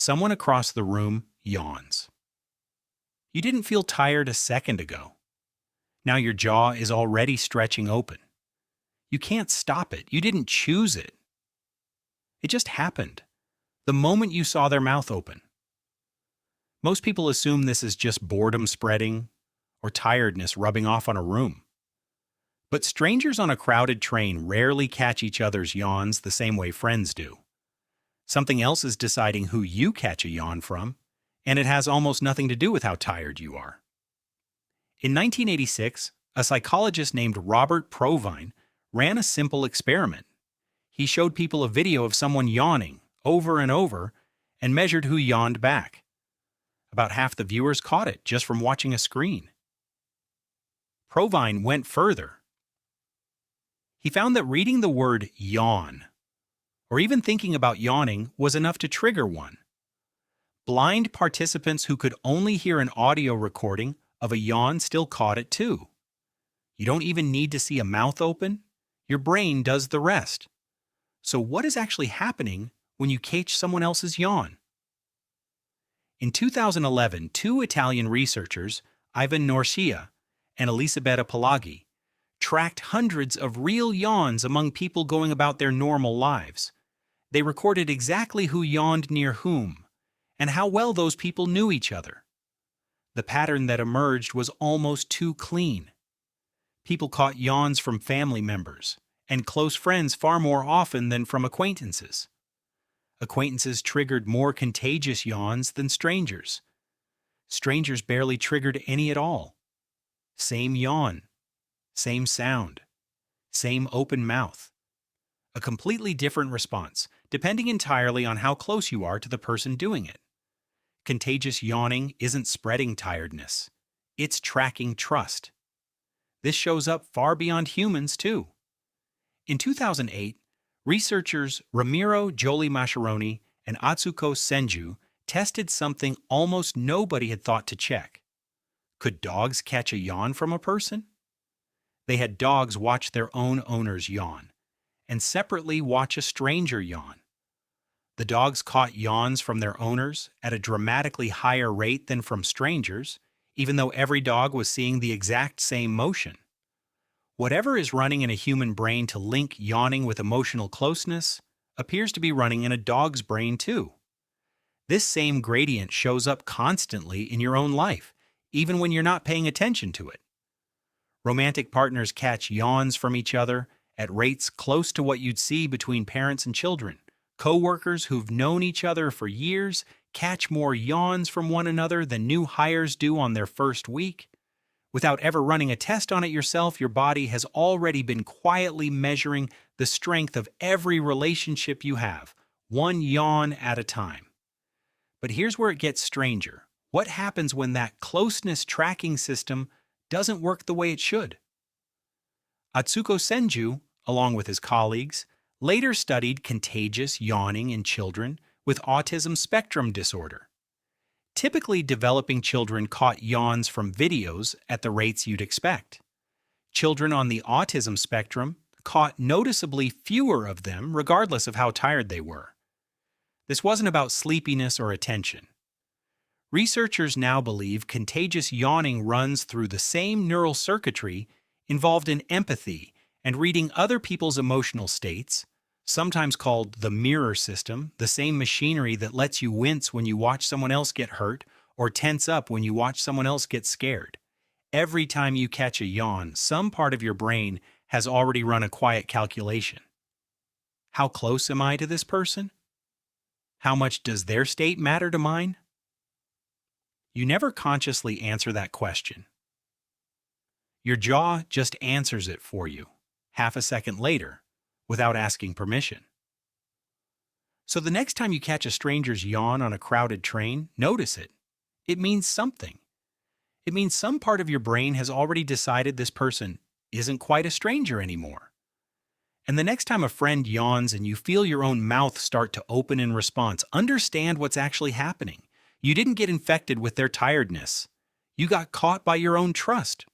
Someone across the room yawns. You didn't feel tired a second ago. Now your jaw is already stretching open. You can't stop it. You didn't choose it. It just happened. The moment you saw their mouth open. Most people assume this is just boredom spreading or tiredness rubbing off on a room. But strangers on a crowded train rarely catch each other's yawns the same way friends do. Something else is deciding who you catch a yawn from, and it has almost nothing to do with how tired you are. In 1986, a psychologist named Robert Provine ran a simple experiment. He showed people a video of someone yawning over and over and measured who yawned back. About half the viewers caught it just from watching a screen. Provine went further. He found that reading the word yawn, or even thinking about yawning, was enough to trigger one. Blind participants who could only hear an audio recording of a yawn still caught it too. You don't even need to see a mouth open. Your brain does the rest. So what is actually happening when you catch someone else's yawn? In 2011, two Italian researchers, Ivan Norcia and Elisabetta Pelaghi, tracked hundreds of real yawns among people going about their normal lives. They recorded exactly who yawned near whom, and how well those people knew each other. The pattern that emerged was almost too clean. People caught yawns from family members and close friends far more often than from acquaintances. Acquaintances triggered more contagious yawns than strangers. Strangers barely triggered any at all. Same yawn, same sound, same open mouth. A completely different response, depending entirely on how close you are to the person doing it. Contagious yawning isn't spreading tiredness. It's tracking trust. This shows up far beyond humans, too. In 2008, researchers Ramiro Jolie Mascheroni and Atsuko Senju tested something almost nobody had thought to check. Could dogs catch a yawn from a person? They had dogs watch their own owners yawn, and separately watch a stranger yawn. The dogs caught yawns from their owners at a dramatically higher rate than from strangers, even though every dog was seeing the exact same motion. Whatever is running in a human brain to link yawning with emotional closeness appears to be running in a dog's brain too. This same gradient shows up constantly in your own life, even when you're not paying attention to it. Romantic partners catch yawns from each other at rates close to what you'd see between parents and children. Co-workers who've known each other for years catch more yawns from one another than new hires do on their first week. Without ever running a test on it yourself, your body has already been quietly measuring the strength of every relationship you have, one yawn at a time. But here's where it gets stranger. What happens when that closeness tracking system doesn't work the way it should? Atsuko Senju, along with his colleagues, later studied contagious yawning in children with autism spectrum disorder. Typically, developing children caught yawns from videos at the rates you'd expect. Children on the autism spectrum caught noticeably fewer of them regardless of how tired they were. This wasn't about sleepiness or attention. Researchers now believe contagious yawning runs through the same neural circuitry involved in empathy and reading other people's emotional states, sometimes called the mirror system, the same machinery that lets you wince when you watch someone else get hurt or tense up when you watch someone else get scared. Every time you catch a yawn, some part of your brain has already run a quiet calculation. How close am I to this person? How much does their state matter to mine? You never consciously answer that question. Your jaw just answers it for you, half a second later, without asking permission. So the next time you catch a stranger's yawn on a crowded train, notice it. It means something. It means some part of your brain has already decided this person isn't quite a stranger anymore. And the next time a friend yawns and you feel your own mouth start to open in response, understand what's actually happening. You didn't get infected with their tiredness. You got caught by your own trust,